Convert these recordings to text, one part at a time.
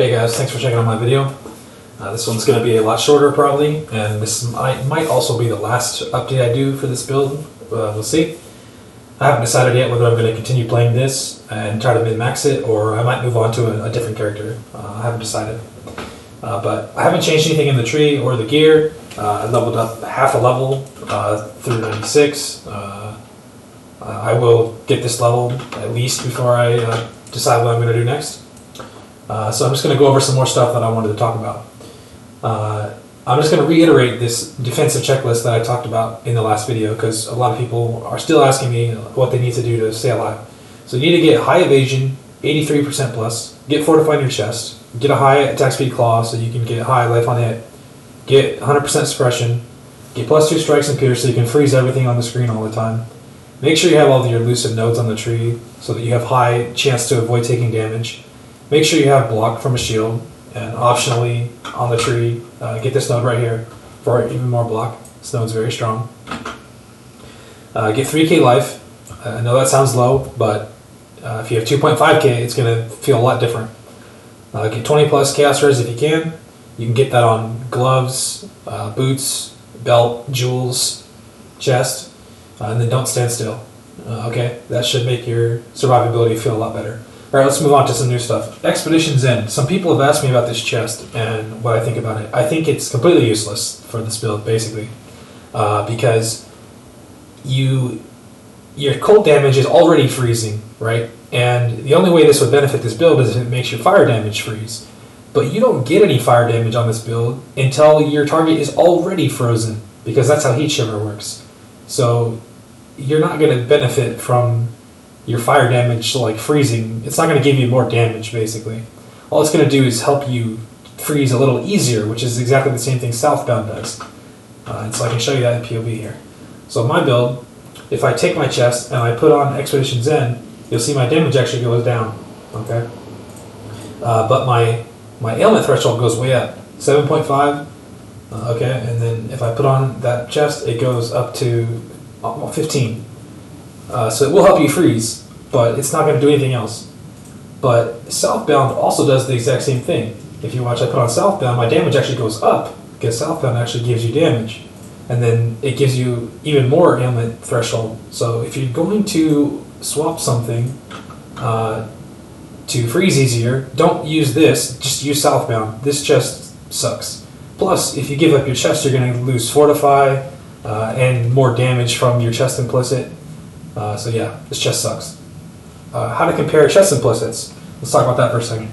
Hey guys, thanks for checking out my video. This one's going to be a lot shorter probably, and this might also be the last update I do for this build. We'll see. I haven't decided yet whether I'm going to continue playing this and try to min-max it, or I might move on to a different character. I haven't decided. But I haven't changed anything in the tree or the gear. I leveled up half a level through 96. I will get this level at least before I decide what I'm going to do next. So I'm just going to go over some more stuff that I wanted to talk about. I'm just going to reiterate this defensive checklist that I talked about in the last video, because a lot of people are still asking me what they need to do to stay alive. So you need to get high evasion, 83% plus, get fortified in your chest, get a high attack speed claw so you can get high life on hit, get 100% suppression, get +2 strikes and pierce so you can freeze everything on the screen all the time. Make sure you have all of your elusive nodes on the tree so that you have high chance to avoid taking damage. Make sure you have block from a shield, and optionally on the tree, get this node right here for even more block. This node's very strong. Get 3k life. I know that sounds low, but if you have 2.5k, it's going to feel a lot different. Get 20 plus chaos res if you can. You can get that on gloves, boots, belt, jewels, chest, and then don't stand still. Okay, that should make your survivability feel a lot better. Alright, let's move on to some new stuff. Expedition's End. Some people have asked me about this chest and what I think about it. I think it's completely useless for this build, basically. Because your cold damage is already freezing, right? And the only way this would benefit this build is if it makes your fire damage freeze. But you don't get any fire damage on this build until your target is already frozen, because that's how Heat Shiver works. So you're not going to benefit from your fire damage, like freezing. It's not going to give you more damage, basically. All it's going to do is help you freeze a little easier, which is exactly the same thing Southbound does. And so I can show you that in POV here. So my build, if I take my chest and I put on Expedition's End, you'll see my damage actually goes down. Okay, but my ailment threshold goes way up, 7.5. Okay, and then if I put on that chest, it goes up to 15. So it will help you freeze, but it's not going to do anything else. But Southbound also does the exact same thing. If you watch, I put on Southbound, my damage actually goes up, because Southbound actually gives you damage. And then it gives you even more ailment threshold. So if you're going to swap something to freeze easier, don't use this, just use Southbound. This chest sucks. Plus, if you give up your chest, you're going to lose Fortify and more damage from your Chest Implicit. So yeah, this chest sucks. How to compare Chest Implicits? Let's talk about that for a second.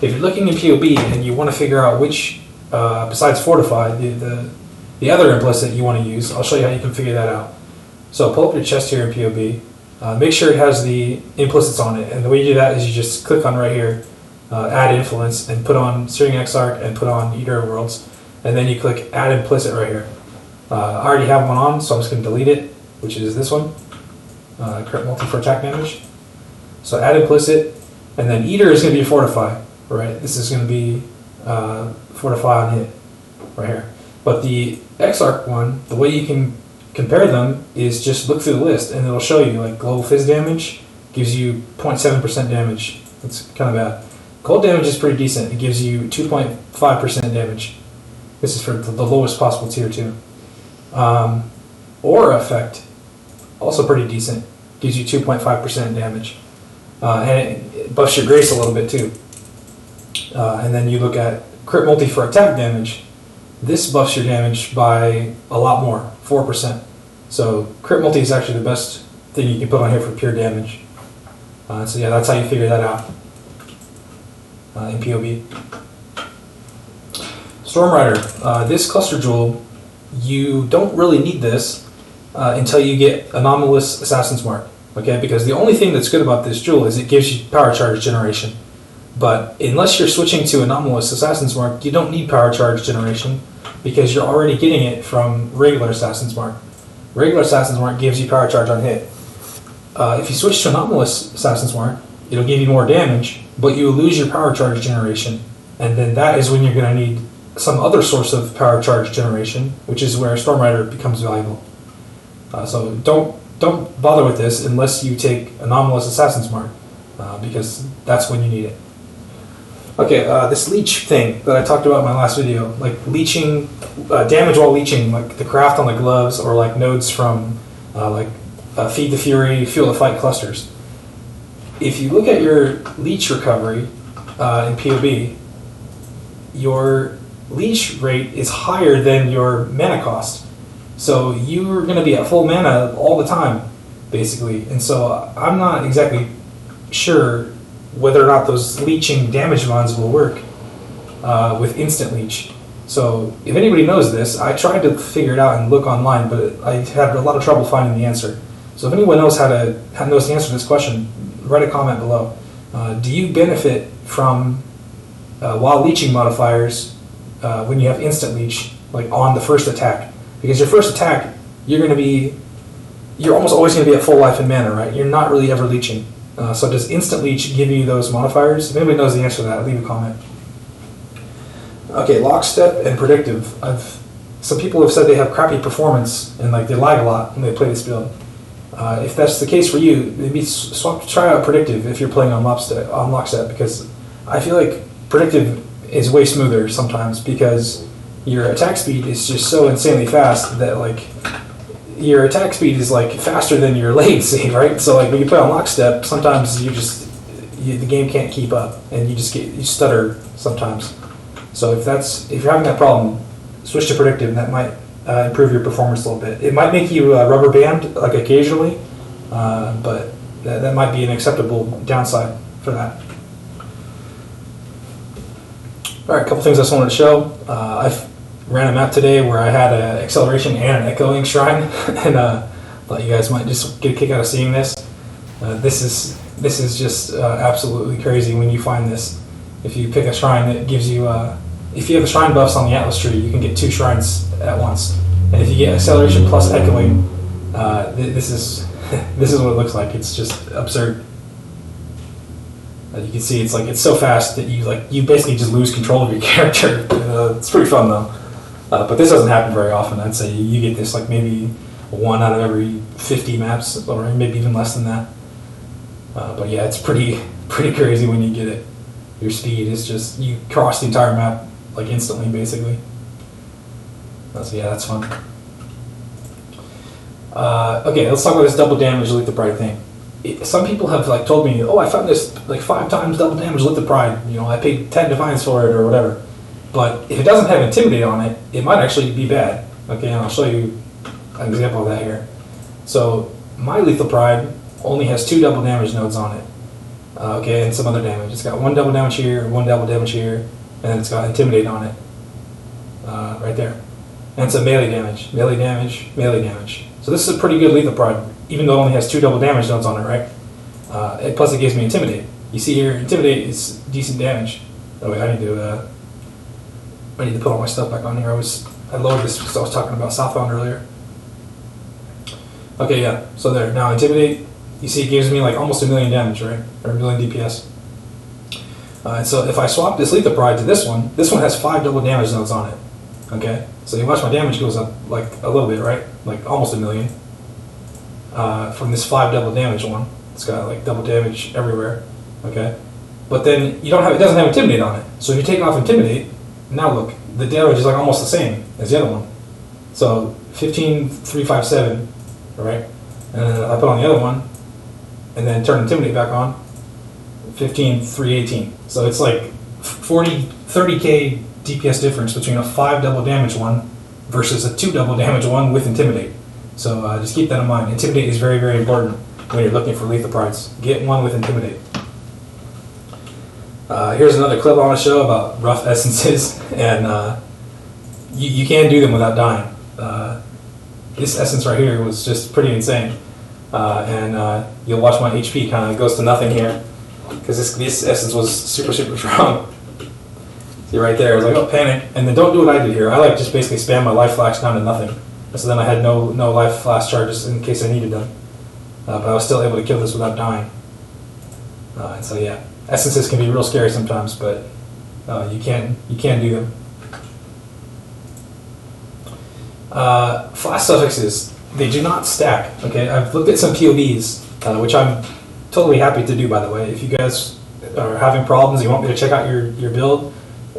If you're looking in POB and you want to figure out which, besides Fortify, the other implicit you want to use, I'll show you how you can figure that out. So pull up your chest here in POB. Make sure it has the implicits on it, and the way you do that is you just click on right here, add influence, and put on Searing Exarch and put on Eater of Worlds, and then you click add implicit right here. I already have one on, so I'm just going to delete it, which is this one. Crit multi for attack damage. So add implicit, and then Eater is going to be Fortify, right? This is going to be Fortify on hit, right here. But the Exarch one, the way you can compare them is just look through the list, and it'll show you, like, global fizz damage gives you 0.7% damage. That's kind of bad. Cold damage is pretty decent. It gives you 2.5% damage. This is for the lowest possible tier 2. Aura effect, also pretty decent. Gives you 2.5% damage. And it buffs your grace a little bit too. And then you look at crit multi for attack damage. This buffs your damage by a lot more, 4%. So crit multi is actually the best thing you can put on here for pure damage. So yeah, that's how you figure that out in POB. Stormrider, this cluster jewel, you don't really need this until you get Anomalous Assassin's Mark, okay? Because the only thing that's good about this jewel is it gives you power charge generation. But unless you're switching to Anomalous Assassin's Mark, you don't need power charge generation because you're already getting it from regular Assassin's Mark. Regular Assassin's Mark gives you power charge on hit. If you switch to Anomalous Assassin's Mark, it'll give you more damage, but you will lose your power charge generation. And then that is when you're going to need some other source of power charge generation, which is where Stormrider becomes valuable. So don't bother with this unless you take Anomalous Assassin's Mark, because that's when you need it. Okay, this leech thing that I talked about in my last video, like leeching, damage while leeching, like the craft on the gloves or like nodes from Feed the Fury, Fuel the Fight clusters. If you look at your leech recovery in PoB, your leech rate is higher than your mana cost. So you're going to be at full mana all the time, basically. And so I'm not exactly sure whether or not those leeching damage bonds will work with instant leech. So if anybody knows this, I tried to figure it out and look online, but I had a lot of trouble finding the answer. So if anyone knows knows the answer to this question, write a comment below. Do you benefit from while leeching modifiers when you have instant leech, like on the first attack? Because your first attack, you're almost always going to be at full life and mana, right? You're not really ever leeching. So does instant leech give you those modifiers? If anybody knows the answer to that, leave a comment. Okay, Lockstep and Predictive. Some people have said they have crappy performance and like they lag a lot when they play this build. If that's the case for you, maybe try out Predictive if you're playing on Lockstep, because I feel like Predictive is way smoother sometimes because your attack speed is just so insanely fast that like your attack speed is like faster than your latency, right? So like when you play on Lockstep, sometimes the game can't keep up and you stutter sometimes. So if you're having that problem, switch to Predictive, and that might improve your performance a little bit. It might make you rubber band like occasionally, but that might be an acceptable downside for that. All right, a couple things I just wanted to show. I've ran a map today where I had an acceleration and an echoing shrine, and thought you guys might just get a kick out of seeing this. This is just absolutely crazy when you find this. If you pick a shrine that gives you, if you have the shrine buffs on the Atlas tree, you can get 2 shrines at once. And if you get acceleration plus echoing, this is this is what it looks like. It's just absurd. You can see it's so fast that you basically just lose control of your character. It's pretty fun though. But this doesn't happen very often. I'd say you get this like maybe 1 out of every 50 maps, or maybe even less than that. But yeah, it's pretty crazy when you get it. Your speed is just, you cross the entire map like instantly, basically. So yeah, that's fun. Okay, let's talk about this double damage Litha Pride thing. Some people have like told me, oh, I found this like 5 times double damage Litha Pride. I paid 10 Defiance for it or whatever. But if it doesn't have Intimidate on it, it might actually be bad. Okay, and I'll show you an example of that here. So my Lethal Pride only has 2 double damage nodes on it. Okay, and some other damage. It's got 1 double damage here, 1 double damage here, and then it's got Intimidate on it. Right there. And it's a melee damage, melee damage, melee damage. So this is a pretty good Lethal Pride, even though it only has 2 double damage nodes on it, right? Plus it gives me Intimidate. You see here, Intimidate is decent damage. Oh wait, I need to put all my stuff back on here. I lowered this because I was talking about Southbound earlier. Okay, yeah, so there. Now Intimidate, you see it gives me like almost 1 million damage, right? Or 1 million DPS. And so if I swap this Lethal Pride to this one has 5 double damage nodes on it. Okay, so you watch my damage goes up like a little bit, right? Like almost 1 million. From this 5 double damage one. It's got like double damage everywhere. Okay, but then it doesn't have Intimidate on it. So if you take off Intimidate, now look, the damage is like almost the same as the other one. So 15,357, right? And then I put on the other one, and then turn Intimidate back on, 15,318. So it's like 30k DPS difference between a 5 double damage one versus a 2 double damage one with Intimidate. So just keep that in mind. Intimidate is very, very important when you're looking for Lethal Prides. Get one with Intimidate. Here's another clip I want to show about rough essences, and you can do them without dying. This essence right here was just pretty insane, and you'll watch my HP kind of goes to nothing here, because this essence was super, super strong. See right there, I was like, oh, panic, and then don't do what I did here. I like just basically spam my life flash down to nothing, so then I had no life flash charges in case I needed them, but I was still able to kill this without dying. And so yeah. Essences can be real scary sometimes, but you can do them. Flask suffixes, they do not stack. Okay, I've looked at some POVs, which I'm totally happy to do, by the way. If you guys are having problems, you want me to check out your build,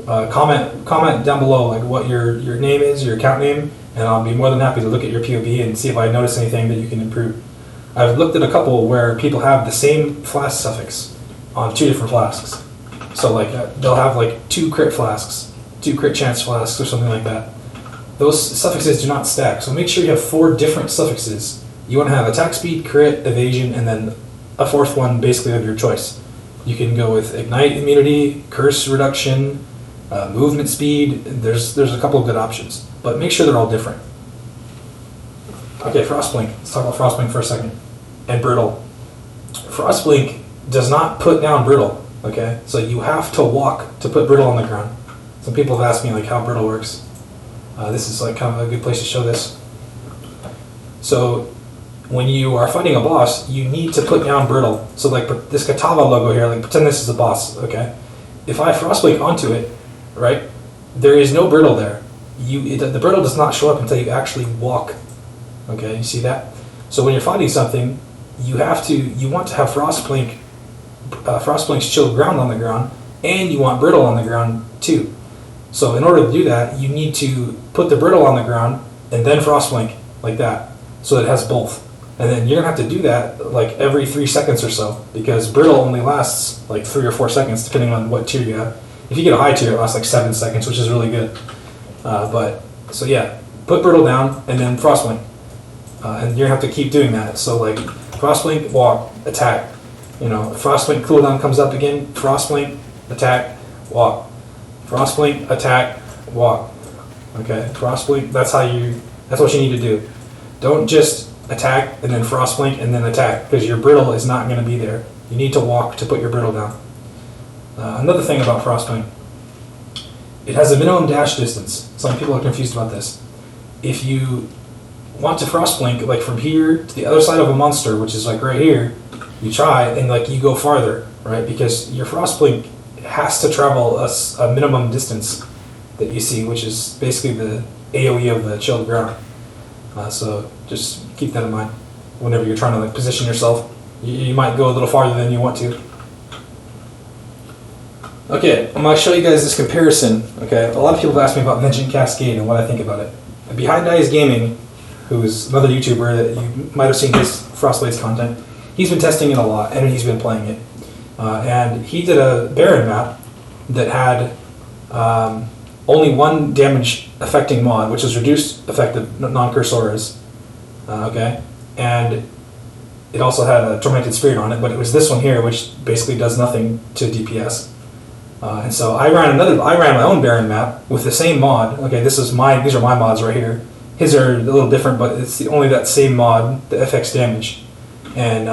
comment down below like what your name is, your account name, and I'll be more than happy to look at your POV and see if I notice anything that you can improve. I've looked at a couple where people have the same flask suffix on 2 different flasks. So like they'll have like 2 crit flasks, 2 crit chance flasks or something like that. Those suffixes do not stack, so make sure you have 4 different suffixes. You want to have attack speed, crit, evasion, and then a 4th one basically of your choice. You can go with ignite immunity, curse reduction, movement speed. There's a couple of good options, but make sure they're all different. Okay, Frostblink. Let's talk about Frostblink for a second. And Brittle. Frostblink does not put down Brittle, okay? So you have to walk to put Brittle on the ground. Some people have asked me like how Brittle works. This is like kind of a good place to show this. So when you are fighting a boss, you need to put down Brittle. So like this Katava logo here, like pretend this is a boss, okay? If I Frostblink onto it, right, there is no Brittle there. The Brittle does not show up until you actually walk. Okay, you see that? So when you're fighting something, you want to have Frostblink's chill ground on the ground, and you want Brittle on the ground too. So in order to do that, you need to put the Brittle on the ground and then Frostblink like that, so that it has both. And then you're gonna have to do that like every 3 seconds or so, because Brittle only lasts like 3 or 4 seconds depending on what tier you have. If you get a high tier, it lasts like 7 seconds, which is really good. So yeah, put Brittle down and then Frostblink. And you're gonna have to keep doing that. So like Frostblink, walk, attack. You know, Frostblink cooldown comes up again. Frostblink, attack, walk. Frostblink, attack, walk. Okay, Frostblink. That's what you need to do. Don't just attack and then Frostblink and then attack, because your Brittle is not gonna be there. You need to walk to put your Brittle down. Another thing about Frostblink, it has a minimum dash distance. Some people are confused about this. If you want to Frostblink like from here to the other side of a monster, which is like right here, you try and like you go farther, right? Because your Frostblink has to travel a minimum distance that you see, which is basically the AoE of the chilled ground. So just keep that in mind whenever you're trying to like position yourself. You might go a little farther than you want to. Okay, I'm going to show you guys this comparison. Okay, a lot of people have asked me about Vengeant Cascade and what I think about it. BehindEyesGaming, who's another YouTuber that you might have seen his Frostblades content, he's been testing it a lot and he's been playing it. And he did a Baran map that had only 1 damage affecting mod, which is reduced effective non-curse auras. Okay, and it also had a Tormented Spirit on it, but it was this one here, which basically does nothing to DPS. And so I ran my own Baran map with the same mod. Okay, these are my mods right here. His are a little different, but it's only that same mod that affects damage. And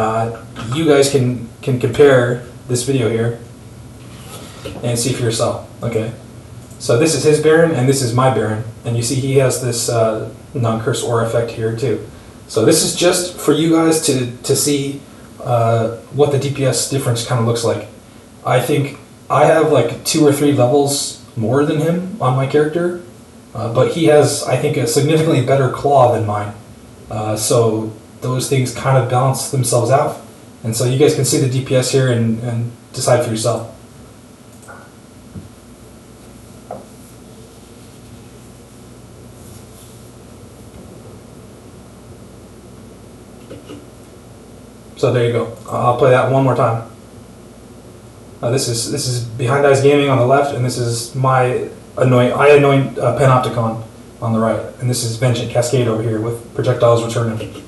you guys can compare this video here and see for yourself. Okay, so this is his Baran and this is my Baran, and you see he has this non-curse aura effect here too. So this is just for you guys to see what the DPS difference kind of looks like. I think I have like 2 or 3 levels more than him on my character, but he has, I think, a significantly better claw than mine. So those things kind of balance themselves out. And so you guys can see the DPS here and decide for yourself. So there you go. I'll play that one more time. This is BehindEyesGaming on the left, and this is I anoint Panopticon on the right, and this is Vengeant Cascade over here with projectiles returning.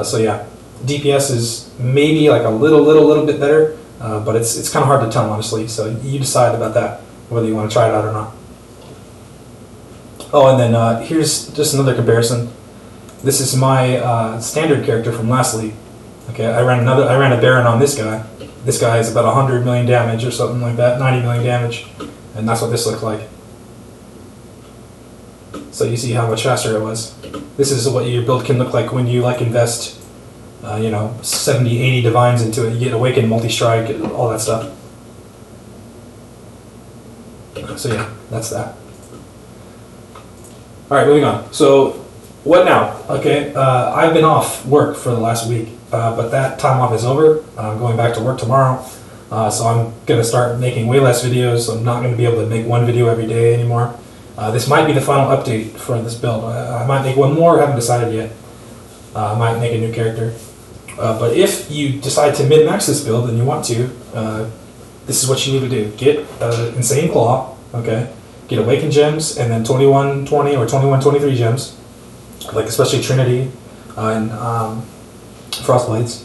So yeah, DPS is maybe like a little bit better, but it's kind of hard to tell, honestly. So you decide about that, whether you want to try it out or not. Oh, and then here's just another comparison. This is my standard character from last league. Okay, I ran a Baran on this guy. This guy is about 100 million damage or something like that, 90 million damage, and that's what this looks like. So you see how much faster it was. This is what your build can look like when you like invest, 70, 80 divines into it. You get Awaken, multi-strike, all that stuff. So yeah, that's that. All right, moving on. So What now? Okay, I've been off work for the last week, but that time off is over. I'm going back to work tomorrow, so I'm going to start making way less videos. I'm not going to be able to make one video every day anymore. This might be the final update for this build. I might make one more, haven't decided yet. I might make a new character. But if you decide to min-max this build and you want to, this is what you need to do. Get Insane Claw, okay? Get Awakened Gems, and then 2120 or 2123 gems, like especially Trinity and Frostblades.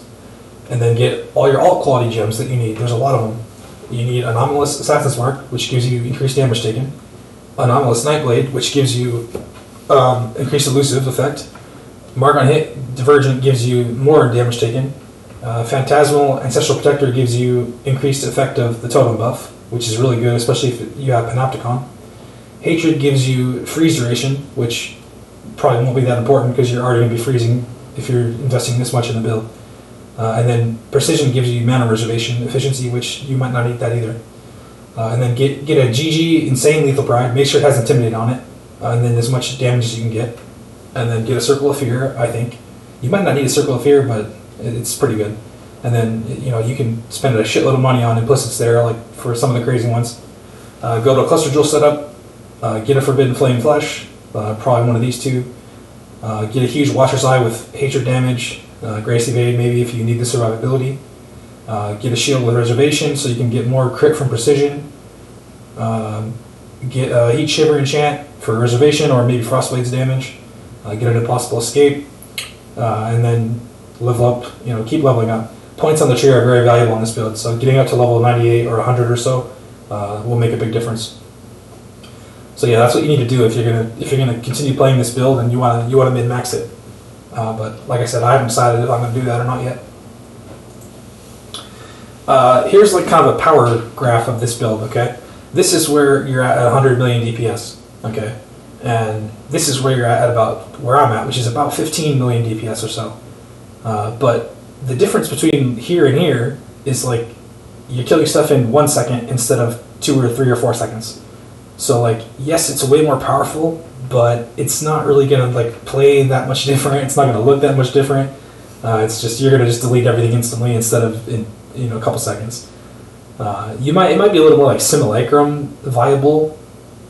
And then get all your alt quality gems that you need. There's a lot of them. You need Anomalous Assassin's Mark, which gives you increased damage taken. Anomalous Nightblade, which gives you increased elusive effect. Mark on Hit Divergent gives you more damage taken. Phantasmal Ancestral Protector gives you increased effect of the totem buff, which is really good, especially if you have Panopticon. Hatred gives you freeze duration, which probably won't be that important because you're already going to be freezing if you're investing this much in the build. And then Precision gives you mana reservation efficiency, which you might not need that either. And then get a GG Insane Lethal Pride, make sure it has Intimidate on it, and then as much damage as you can get. And then get a Circle of Fear, I think. You might not need a Circle of Fear, but it's pretty good. And then, you can spend a shitload of money on implicits there, like for some of the crazy ones. Go to a Cluster Drill setup, get a Forbidden Flame Flesh, probably one of these two. Get a huge Watcher's Eye with Hatred damage, Grace Evade maybe if you need the survivability. Get a Shield with Reservation so you can get more crit from Precision. Get a Heat Shiver enchant for Reservation or maybe Frostblade's damage. Get an Impossible Escape, and then level up, keep leveling up. Points on the tree are very valuable in this build, so getting up to level 98 or 100 or so will make a big difference. So yeah, that's what you need to do if you're gonna continue playing this build and you wanna min-max it. But like I said, I haven't decided if I'm gonna do that or not yet. Here's like kind of a power graph of this build. Okay, this is where you're at 100 million DPS. Okay. And this is where you're at about where I'm at, which is about 15 million DPS or so. But the difference between here and here is like you're killing stuff in 1 second instead of 2 or 3 or 4 seconds. So like, yes, it's way more powerful, but it's not really gonna like play that much different. It's not gonna look that much different. It's just you're gonna just delete everything instantly instead of in a couple seconds. It might be a little more like Simulacrum viable.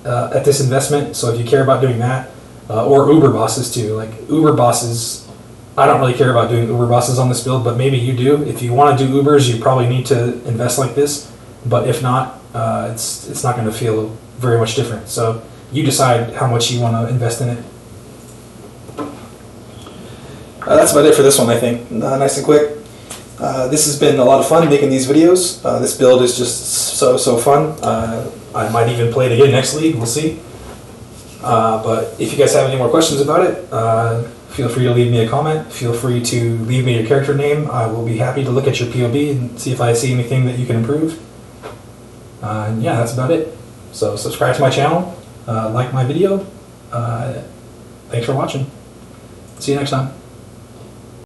At this investment, so if you care about doing that, or Uber bosses too, like Uber bosses, I don't really care about doing Uber bosses on this build, but maybe you do. If you want to do Ubers, you probably need to invest like this, but if not, it's not going to feel very much different. So you decide how much you want to invest in it. That's about it for this one, I think. Nice and quick. This has been a lot of fun making these videos. This build is just so fun. I might even play it again next league, we'll see. But if you guys have any more questions about it, feel free to leave me a comment. Feel free to leave me your character name. I will be happy to look at your POB and see if I see anything that you can improve. And yeah, that's about it. So subscribe to my channel, like my video. Thanks for watching. See you next time.